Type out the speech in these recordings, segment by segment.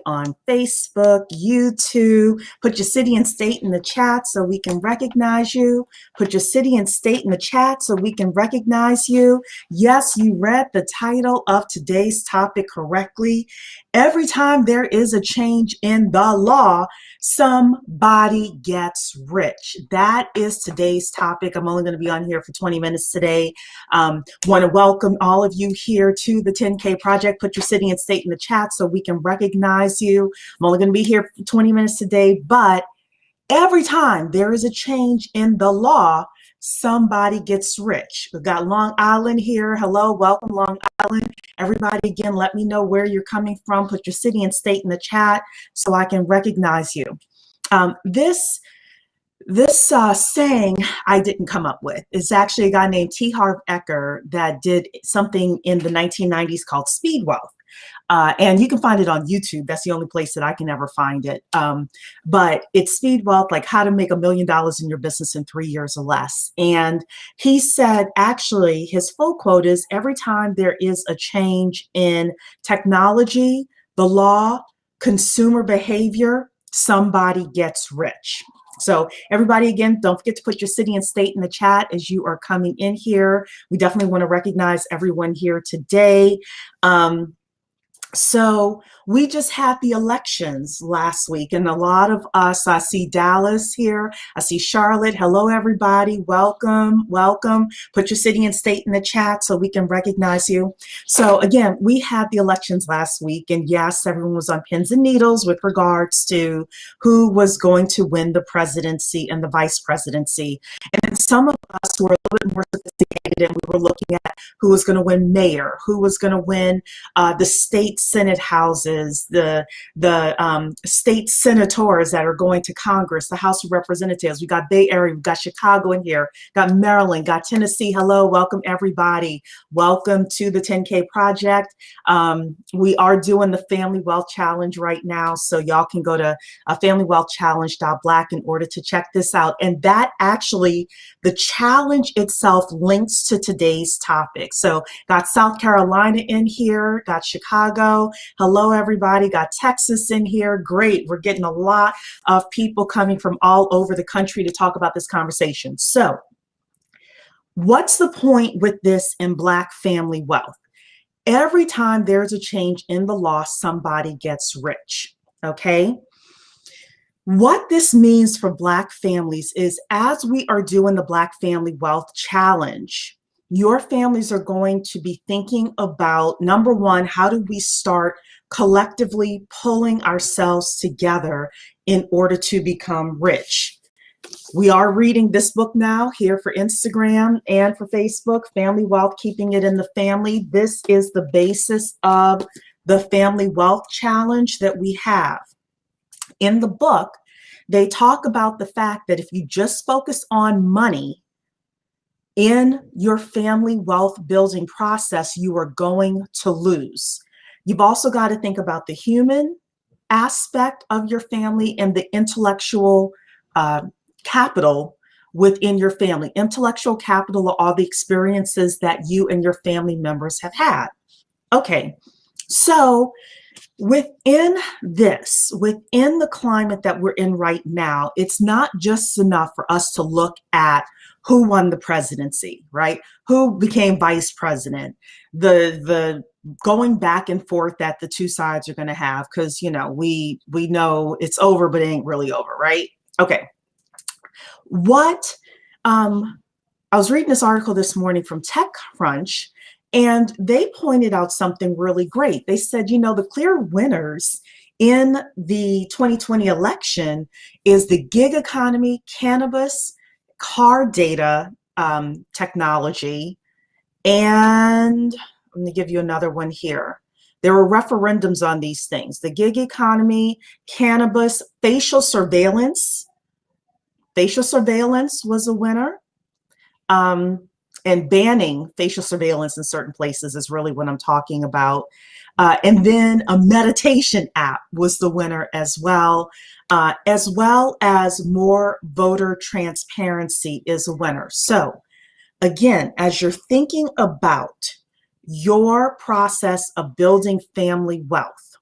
on Facebook, YouTube. Put your city and state in the chat so we can recognize you. Put your city and state in the chat so we can recognize you. Yes, you read the title of today's topic correctly. Every time there is a change in the law, somebody gets rich. That is today's topic. I'm only going to be on here for 20 minutes today. Want to welcome all of you here to the 10K Project. Put your city and state in the chat so we can recognize you. I'm only going to be here for 20 minutes today, but every time there is a change in the law, somebody gets rich. We've got Long Island here. Hello, welcome Long Island. Everybody, again, let me know where you're coming from. Put your city and state in the chat so I can recognize you. This saying I didn't come up with. It's actually a guy named Harv Eker that did something in the 1990s called speed wealth. And you can find it on YouTube. That's the only place that I can ever find it. But it's speed wealth, like how to make $1 million in your business in 3 years or less. And he said, actually, his full quote is, every time there is a change in technology, the law, consumer behavior, somebody gets rich. So everybody, again, don't forget to put your city and state in the chat as you are coming in here. We definitely want to recognize everyone here today. So we just had the elections last week, and a lot of us, I see Dallas here, I see Charlotte. Hello, everybody. Welcome, welcome. Put your city and state in the chat so we can recognize you. So again, we had the elections last week, and yes, everyone was on pins and needles with regards to who was going to win the presidency and the vice presidency. And some of us who were a little bit more sophisticated, and we were looking at who was going to win mayor, who was going to win the state Senate houses, the state senators that are going to Congress, the House of Representatives. We got Bay Area, we got Chicago in here, got Maryland, got Tennessee. Hello, welcome everybody. Welcome to the 10K Project. We are doing the Family Wealth Challenge right now, so y'all can go to familywealthchallenge.black in order to check this out. And that actually, the challenge itself links to today's topic. So got South Carolina in here, got Chicago. Hello, everybody. Got Texas in here. Great. We're getting a lot of people coming from all over the country to talk about this conversation. So what's the point with this in Black family wealth? Every time there's a change in the law, somebody gets rich. Okay? What this means for Black families is, as we are doing the Black Family Wealth Challenge, your families are going to be thinking about, number one, how do we start collectively pulling ourselves together in order to become rich? We are reading this book now here for Instagram and for Facebook, Family Wealth, Keeping It in the Family. This is the basis of the Family Wealth Challenge that we have. In the book, they talk about the fact that if you just focus on money in your family wealth building process, you are going to lose. You've also got to think about the human aspect of your family and the intellectual capital within your family. Intellectual capital are all the experiences that you and your family members have had. Okay, so within the climate that we're in right now, it's not just enough for us to look at who won the presidency, right? Who became vice president? The going back and forth that the two sides are going to have, because, you know, we know it's over, but it ain't really over, right? Okay. I was reading this article this morning from TechCrunch, and they pointed out something really great. They said, you know, the clear winners in the 2020 election is the gig economy, cannabis, car data technology, and I'm going to give you another one here. There were referendums on these things: the gig economy, cannabis, facial surveillance. Facial surveillance was a winner. And banning facial surveillance in certain places is really what I'm talking about. And then a meditation app was the winner as well as more voter transparency is a winner. So again, as you're thinking about your process of building family wealth,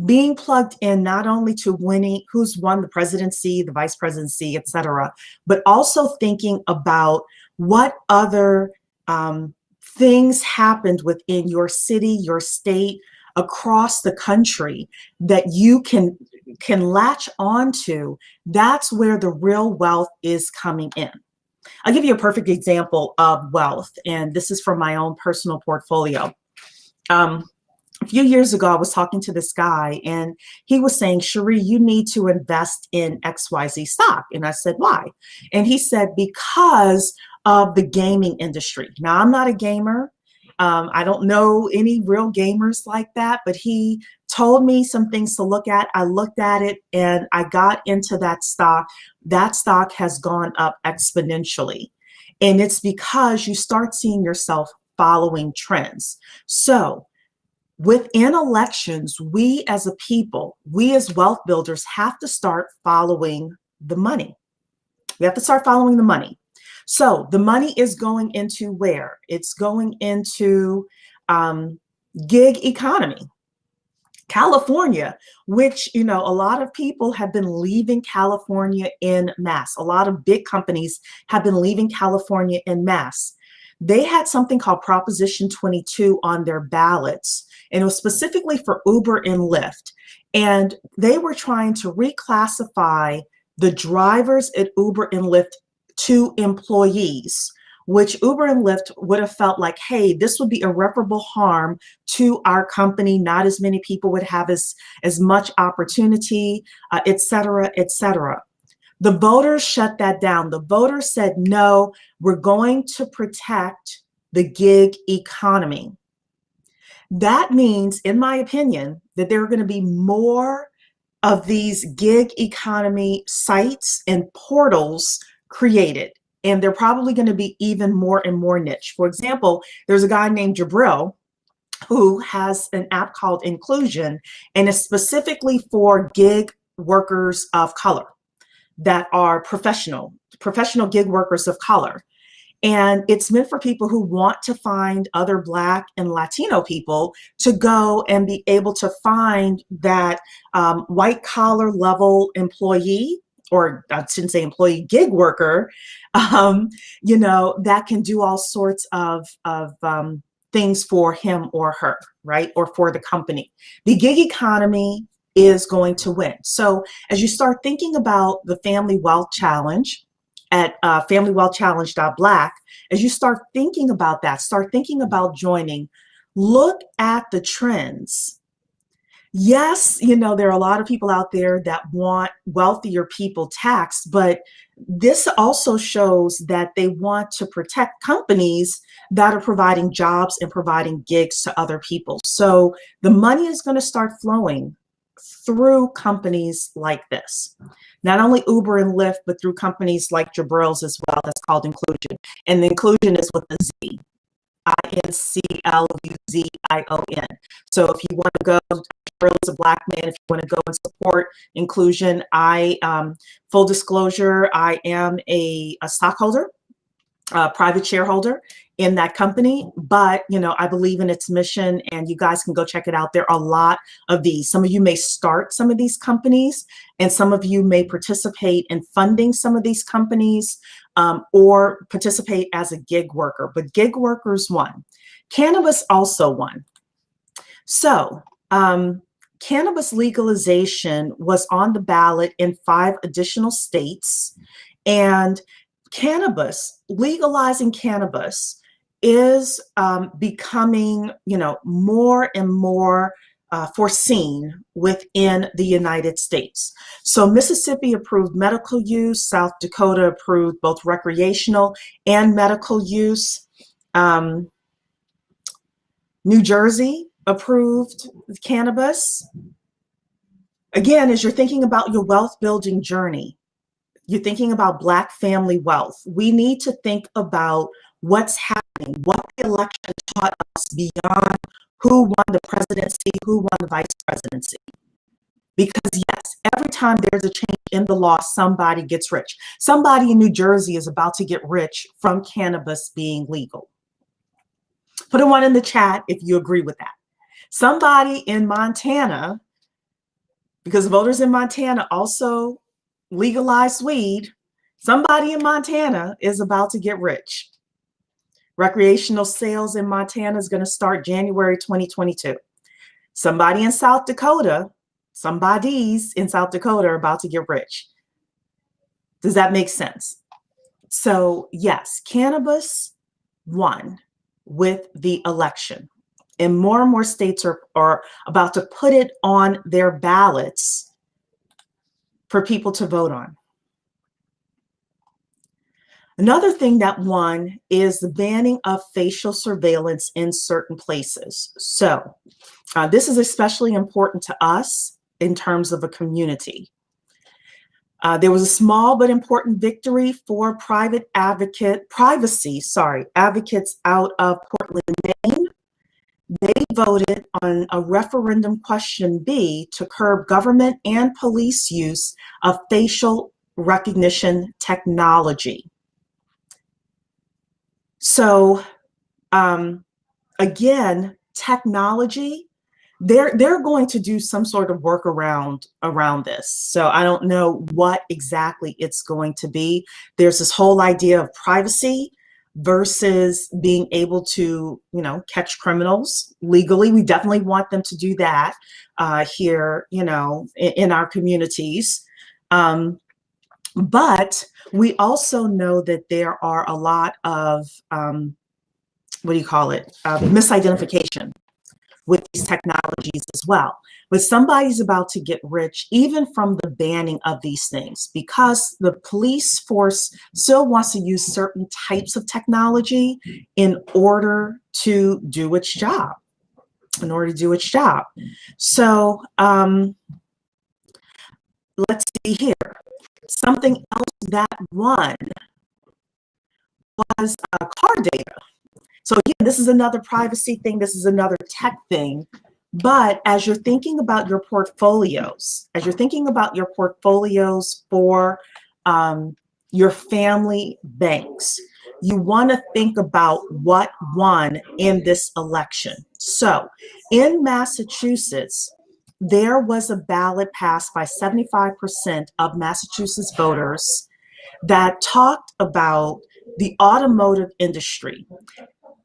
being plugged in not only to winning who's won the presidency, the vice presidency, et cetera, but also thinking about what other things happened within your city, your state, across the country that you can latch onto. That's where the real wealth is coming in. I'll give you a perfect example of wealth, and this is from my own personal portfolio. Um, a few years ago, I was talking to this guy and he was saying, Cherie, you need to invest in XYZ stock. And I said, why? And he said, because of the gaming industry. Now, I'm not a gamer. I don't know any real gamers like that, but he told me some things to look at. I looked at it and I got into that stock. That stock has gone up exponentially. And it's because you start seeing yourself following trends. So, within elections, we as a people, we as wealth builders have to start following the money. We have to start following the money. So the money is going into where? It's going into gig economy. California, which, a lot of people have been leaving California in mass. A lot of big companies have been leaving California in mass. They had something called Proposition 22 on their ballots, and it was specifically for Uber and Lyft. And they were trying to reclassify the drivers at Uber and Lyft to employees, which Uber and Lyft would have felt like, hey, this would be irreparable harm to our company. Not as many people would have as much opportunity, et cetera, et cetera. The voters shut that down. The voters said, no, we're going to protect the gig economy. That means, in my opinion, that there are going to be more of these gig economy sites and portals created. And they're probably going to be even more and more niche. For example, there's a guy named Jabril who has an app called Inclusion, and it's specifically for gig workers of color that are professional gig workers of color. And it's meant for people who want to find other Black and Latino people to go and be able to find that white collar level employee, or I shouldn't say employee, gig worker, that can do all sorts of things for him or her, right? Or for the company. The gig economy is going to win. So as you start thinking about the Family Wealth Challenge at familywellchallenge.black, as you start thinking about that, start thinking about joining, look at the trends. Yes, there are a lot of people out there that want wealthier people taxed, but this also shows that they want to protect companies that are providing jobs and providing gigs to other people. So the money is going to start flowing through companies like this. Not only Uber and Lyft, but through companies like Jabril's as well. That's called Inclusion. And the inclusion is with a Z, Incluzion. So if you want to go, Jabril is a Black man. If you want to go and support inclusion, full disclosure, I am a stockholder, private shareholder in that company, but I believe in its mission, and you guys can go check it out. There are a lot of these. Some of you may start some of these companies, and some of you may participate in funding some of these companies, or participate as a gig worker. But gig workers won. Cannabis also won. So cannabis legalization was on the ballot in 5 additional states, and legalizing cannabis is becoming, more and more foreseen within the United States. So Mississippi approved medical use, South Dakota approved both recreational and medical use. New Jersey approved cannabis. Again, as you're thinking about your wealth building journey, you're thinking about Black family wealth, we need to think about what's happening, what the election taught us beyond who won the presidency, who won the vice presidency. Because yes, every time there's a change in the law, somebody gets rich. Somebody in New Jersey is about to get rich from cannabis being legal. Put a 1 in the chat if you agree with that. Somebody in Montana because voters in Montana also legalized weed. Somebody in Montana is about to get rich. Recreational sales in Montana is going to start January 2022. Somebody in South Dakota, somebodies in South Dakota are about to get rich. Does that make sense? So yes, cannabis won with the election. And more states are about to put it on their ballots for people to vote on. Another thing that won is the banning of facial surveillance in certain places. So this is especially important to us in terms of a community. There was a small but important victory for privacy advocates out of Portland, Maine. They voted on a referendum question B to curb government and police use of facial recognition technology. So again, technology, they're going to do some sort of workaround around this. So I don't know what exactly it's going to be. There's this whole idea of privacy versus being able to, catch criminals legally. We definitely want them to do that here, in our communities. But we also know that there are a lot of, misidentification with these technologies as well. But somebody's about to get rich even from the banning of these things, because the police force still wants to use certain types of technology in order to do its job. So let's see here. Something else that won was car data. So again, this is another privacy thing. This is another tech thing. But as you're thinking about your portfolios, for your family banks, you want to think about what won in this election. So in Massachusetts, there was a ballot passed by 75% of Massachusetts voters that talked about the automotive industry.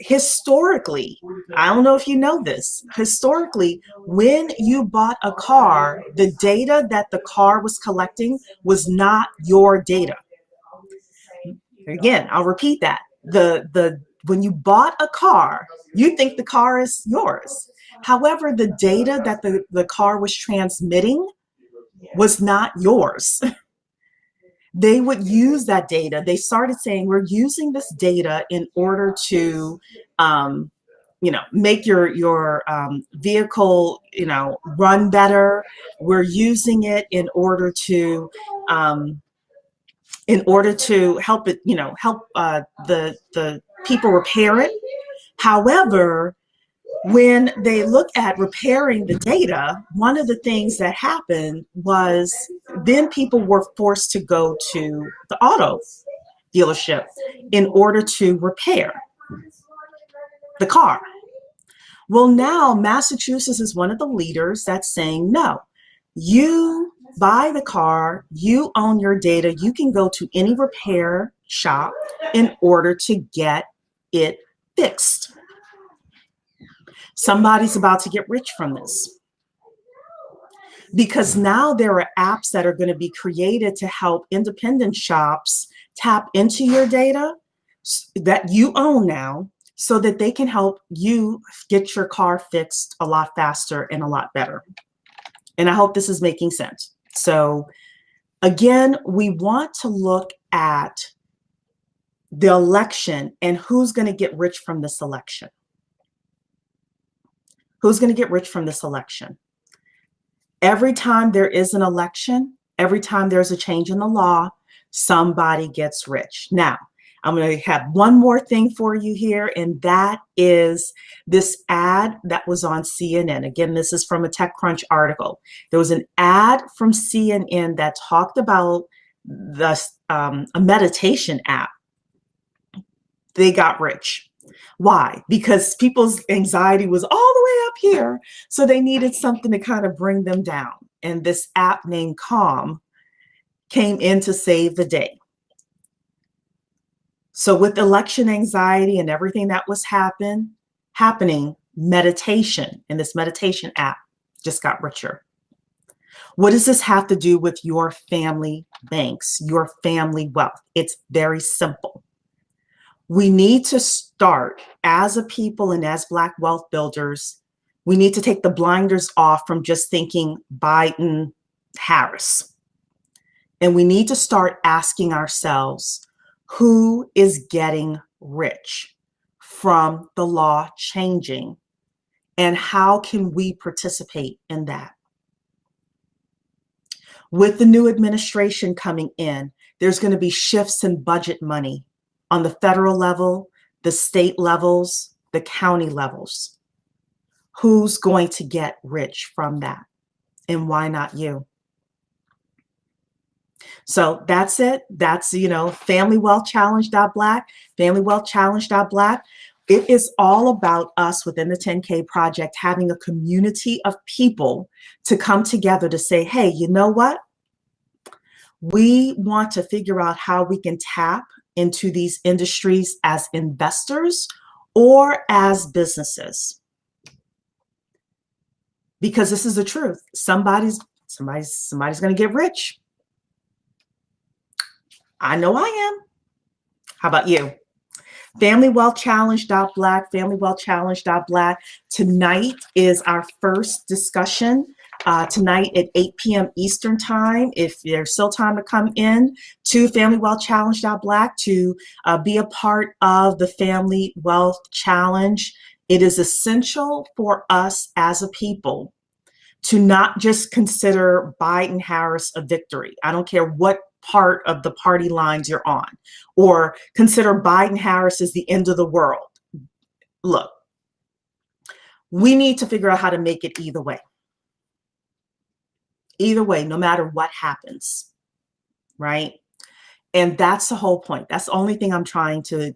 Historically, I don't know if you know this, historically, when you bought a car, the data that the car was collecting was not your data. Again, I'll repeat that. When you bought a car, you think the car is yours. However, the data that the car was transmitting was not yours. They would use that data. They started saying, we're using this data in order to, make your vehicle, run better. We're using it in order to help it, help the people repair it. However, when they look at repairing the data, one of the things that happened was then people were forced to go to the auto dealership in order to repair the car. Well, now Massachusetts is one of the leaders that's saying, no, you buy the car, you own your data, you can go to any repair shop in order to get it fixed. Somebody's about to get rich from this, because now there are apps that are going to be created to help independent shops tap into your data that you own now, so that they can help you get your car fixed a lot faster and a lot better. And I hope this is making sense. So again, we want to look at the election and who's going to get rich from this election. Who's going to get rich from this election? Every time there is an election, every time there's a change in the law, somebody gets rich. Now, I'm going to have one more thing for you here, and that is this ad that was on CNN. Again, this is from a TechCrunch article. There was an ad from CNN that talked about a meditation app. They got rich. Why? Because people's anxiety was all the way up here, so they needed something to kind of bring them down. and this app named Calm came in to save the day. So with election anxiety and everything that was happening, meditation and this meditation app just got richer. What does this have to do with your family banks, your family wealth? It's very simple. We need to start as a people and as Black wealth builders, we need to take the blinders off from just thinking Biden, Harris. And we need to start asking ourselves, who is getting rich from the law changing? And how can we participate in that? With the new administration coming in, there's going to be shifts in budget money on the federal level, the state levels, the county levels. Who's going to get rich from that? And why not you? So that's it. That's, FamilyWealthChallenge.black, FamilyWealthChallenge.black. It is all about us within the 10K project having a community of people to come together to say, hey, you know what? We want to figure out how we can tap into these industries as investors or as businesses. Because this is the truth. Somebody's going to get rich. I know I am. How about you? FamilyWealthChallenge.black, FamilyWealthChallenge.black. Tonight is our first discussion. Tonight at 8 p.m. Eastern Time, if there's still time to come in to FamilyWealthChallenge.black to be a part of the Family Wealth Challenge. It is essential for us as a people to not just consider Biden-Harris a victory. I don't care what part of the party lines you're on, or consider Biden-Harris as the end of the world. Look, we need to figure out how to make it either way. Either way, no matter what happens, right? And that's the whole point. That's the only thing I'm trying to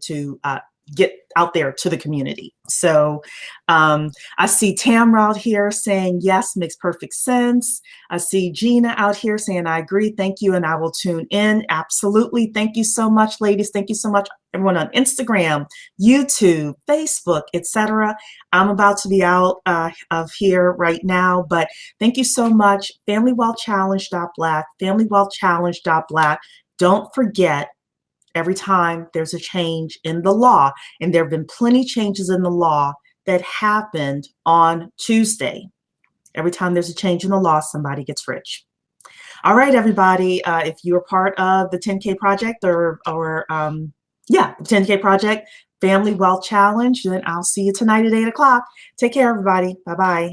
get out there to the community. So I see Tamra out here saying, yes, makes perfect sense. I see Gina out here saying, I agree. Thank you. And I will tune in. Absolutely. Thank you so much, ladies. Thank you so much, everyone on Instagram, YouTube, Facebook, etc. I'm about to be out of here right now, but thank you so much. FamilyWealthChallenge.black, FamilyWealthChallenge.black. Don't forget, every time there's a change in the law, and there have been plenty changes in the law that happened on Tuesday. Every time there's a change in the law, somebody gets rich. All right, everybody, if you're part of the 10K project the 10K project, Family Wealth Challenge, then I'll see you tonight at 8 o'clock. Take care, everybody. Bye-bye.